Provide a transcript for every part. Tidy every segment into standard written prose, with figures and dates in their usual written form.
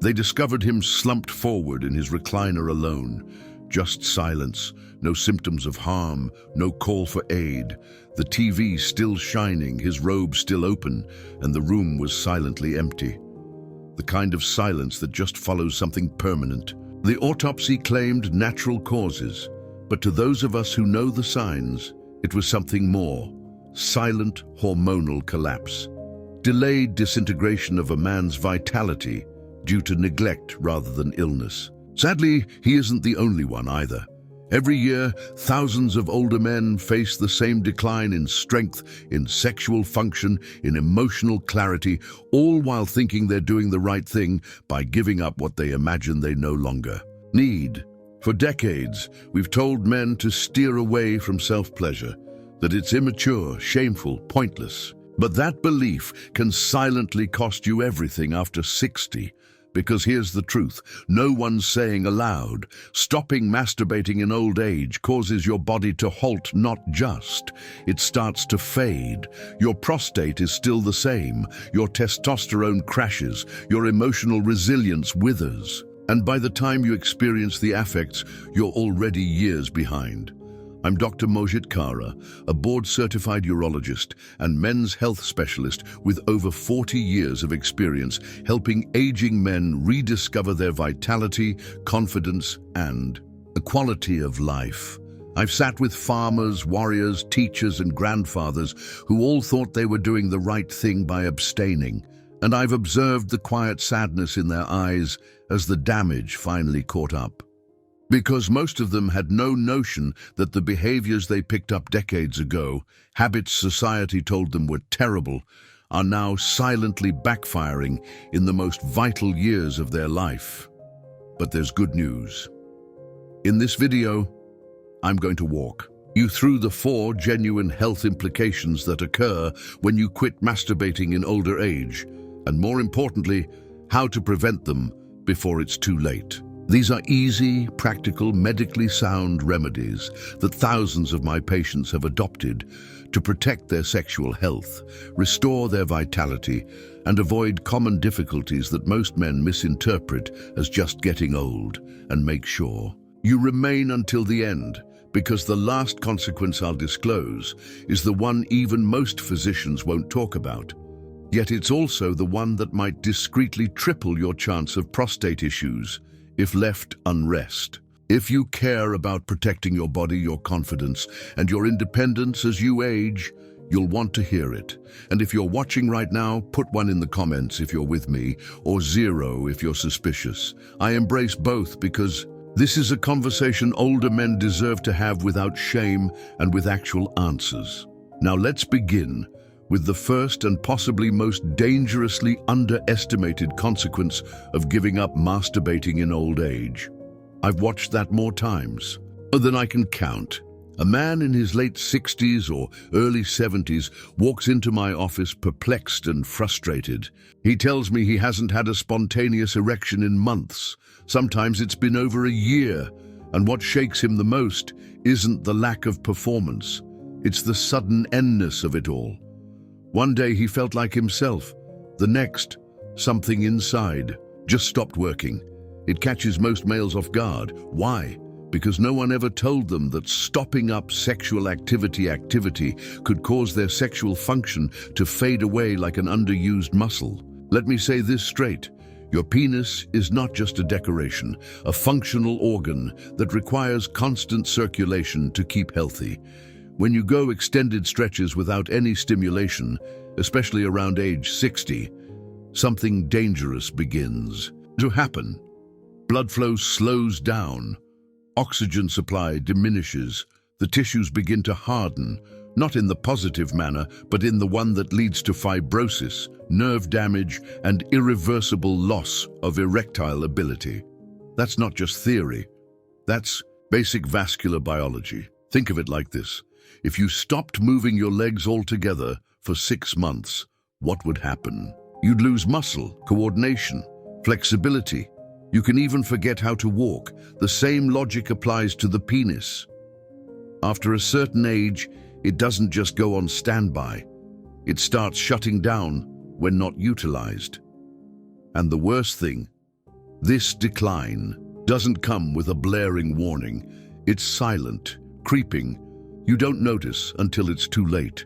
They discovered him slumped forward in his recliner alone. Just silence, no symptoms of harm, no call for aid. The TV still shining, his robe still open, and the room was silently empty. The kind of silence that just follows something permanent. The autopsy claimed natural causes, but to those of us who know the signs, it was something more. Silent hormonal collapse. Delayed disintegration of a man's vitality due to neglect rather than illness. Sadly, he isn't the only one either. Every year, thousands of older men face the same decline in strength, in sexual function, in emotional clarity, all while thinking they're doing the right thing by giving up what they imagine they no longer need. For decades, we've told men to steer away from self-pleasure, that it's immature, shameful, pointless. But that belief can silently cost you everything after 60. Because here's the truth, no one's saying aloud, stopping masturbating in old age causes your body to halt, not just. It starts to fade. Your prostate is still the same. Your testosterone crashes. Your emotional resilience withers. And by the time you experience the affects, you're already years behind. I'm Dr. Mojit Kara, a board-certified urologist and men's health specialist with over 40 years of experience helping aging men rediscover their vitality, confidence, and the quality of life. I've sat with farmers, warriors, teachers, and grandfathers who all thought they were doing the right thing by abstaining, and I've observed the quiet sadness in their eyes as the damage finally caught up. Because most of them had no notion that the behaviors they picked up decades ago, habits society told them were terrible, are now silently backfiring in the most vital years of their life. But there's good news. In this video, I'm going to walk you through the 4 genuine health implications that occur when you quit masturbating in older age, and more importantly, how to prevent them before it's too late. These are easy, practical, medically sound remedies that thousands of my patients have adopted to protect their sexual health, restore their vitality, and avoid common difficulties that most men misinterpret as just getting old. And make sure you remain until the end, because the last consequence I'll disclose is the one even most physicians won't talk about. Yet it's also the one that might discreetly triple your chance of prostate issues if left unrest. If you care about protecting your body, your confidence, and your independence as you age, you'll want to hear it. And if you're watching right now, put 1 in the comments if you're with me, or 0 if you're suspicious. I embrace both because this is a conversation older men deserve to have without shame and with actual answers. Now let's begin with the first and possibly most dangerously underestimated consequence of giving up masturbating in old age. I've watched that more times than I can count. A man in his late 60s or early 70s walks into my office perplexed and frustrated. He tells me he hasn't had a spontaneous erection in months. Sometimes it's been over a year. And what shakes him the most isn't the lack of performance. It's the sudden endness of it all. One day he felt like himself. The next, something inside just stopped working. It catches most males off guard. Why? Because no one ever told them that stopping up sexual activity could cause their sexual function to fade away like an underused muscle. Let me say this straight. Your penis is not just a decoration, a functional organ that requires constant circulation to keep healthy. When you go extended stretches without any stimulation, especially around age 60, something dangerous begins to happen. Blood flow slows down, oxygen supply diminishes, the tissues begin to harden, not in the positive manner, but in the one that leads to fibrosis, nerve damage, and irreversible loss of erectile ability. That's not just theory. That's basic vascular biology. Think of it like this. If you stopped moving your legs altogether for 6 months, what would happen? You'd lose muscle, coordination, flexibility. You can even forget how to walk. The same logic applies to the penis. After a certain age, it doesn't just go on standby. It starts shutting down when not utilized. And the worst thing, This decline doesn't come with a blaring warning. It's silent, creeping. You don't notice until it's too late.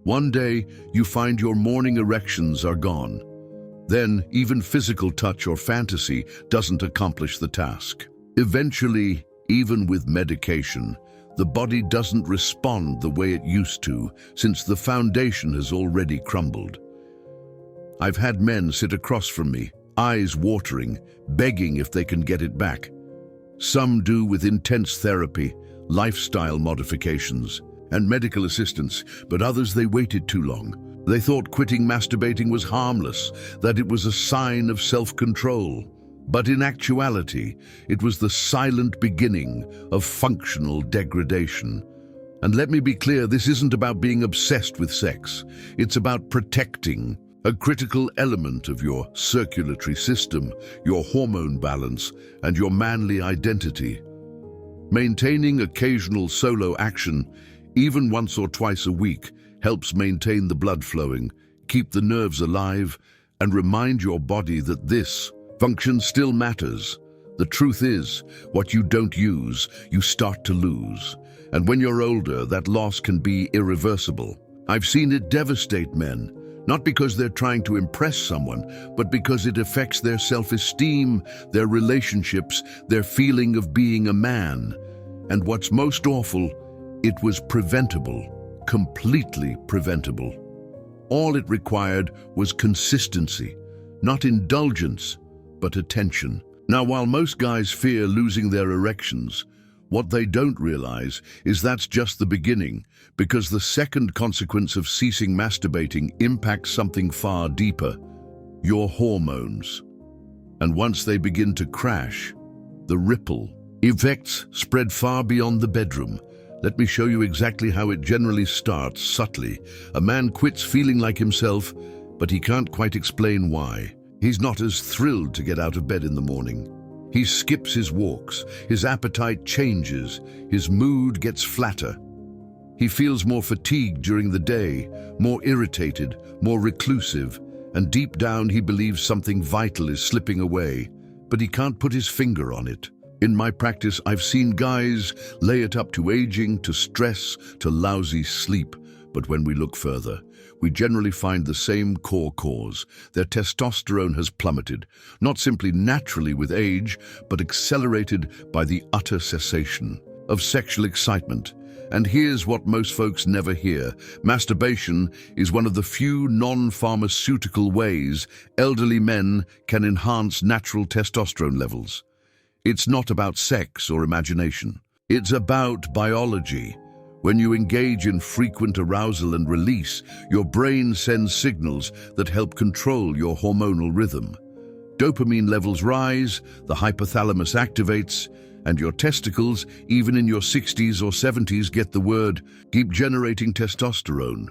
One day, you find your morning erections are gone. Then, even physical touch or fantasy doesn't accomplish the task. Eventually, even with medication, the body doesn't respond the way it used to, since the foundation has already crumbled. I've had men sit across from me, eyes watering, begging if they can get it back. Some do with intense therapy, lifestyle modifications, and medical assistance, but others they waited too long. They thought quitting masturbating was harmless, that it was a sign of self-control. But in actuality, it was the silent beginning of functional degradation. And let me be clear, this isn't about being obsessed with sex. It's about protecting a critical element of your circulatory system, your hormone balance, and your manly identity. Maintaining occasional solo action, even once or twice a week, helps maintain the blood flowing, keep the nerves alive, and remind your body that this function still matters. The truth is, what you don't use, you start to lose. And when you're older, that loss can be irreversible. I've seen it devastate men, not because they're trying to impress someone, but because it affects their self-esteem, their relationships, their feeling of being a man. And what's most awful, it was preventable, completely preventable. All it required was consistency, not indulgence, but attention. Now, while most guys fear losing their erections, what they don't realize is that's just the beginning, because the second consequence of ceasing masturbating impacts something far deeper: your hormones. And once they begin to crash, the ripple effects spread far beyond the bedroom. Let me show you exactly how it generally starts, subtly. A man quits feeling like himself, but he can't quite explain why. He's not as thrilled to get out of bed in the morning. He skips his walks, his appetite changes, his mood gets flatter. He feels more fatigued during the day, more irritated, more reclusive, and deep down he believes something vital is slipping away, but he can't put his finger on it. In my practice, I've seen guys lay it up to aging, to stress, to lousy sleep, but when we look further, we generally find the same core cause. Their testosterone has plummeted, not simply naturally with age, but accelerated by the utter cessation of sexual excitement. And here's what most folks never hear. Masturbation is one of the few non-pharmaceutical ways elderly men can enhance natural testosterone levels. It's not about sex or imagination. It's about biology. When you engage in frequent arousal and release, your brain sends signals that help control your hormonal rhythm. Dopamine levels rise, the hypothalamus activates, and your testicles, even in your 60s or 70s, get the word, keep generating testosterone.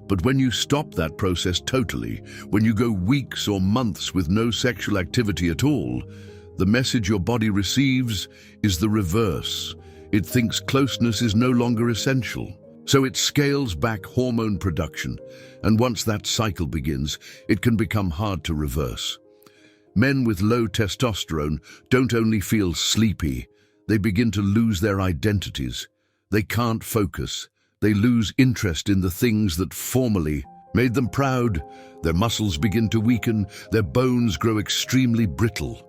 But when you stop that process totally, when you go weeks or months with no sexual activity at all, the message your body receives is the reverse. It thinks closeness is no longer essential. So it scales back hormone production, and once that cycle begins, it can become hard to reverse. Men with low testosterone don't only feel sleepy, they begin to lose their identities. They can't focus. They lose interest in the things that formerly made them proud. Their muscles begin to weaken, their bones grow extremely brittle.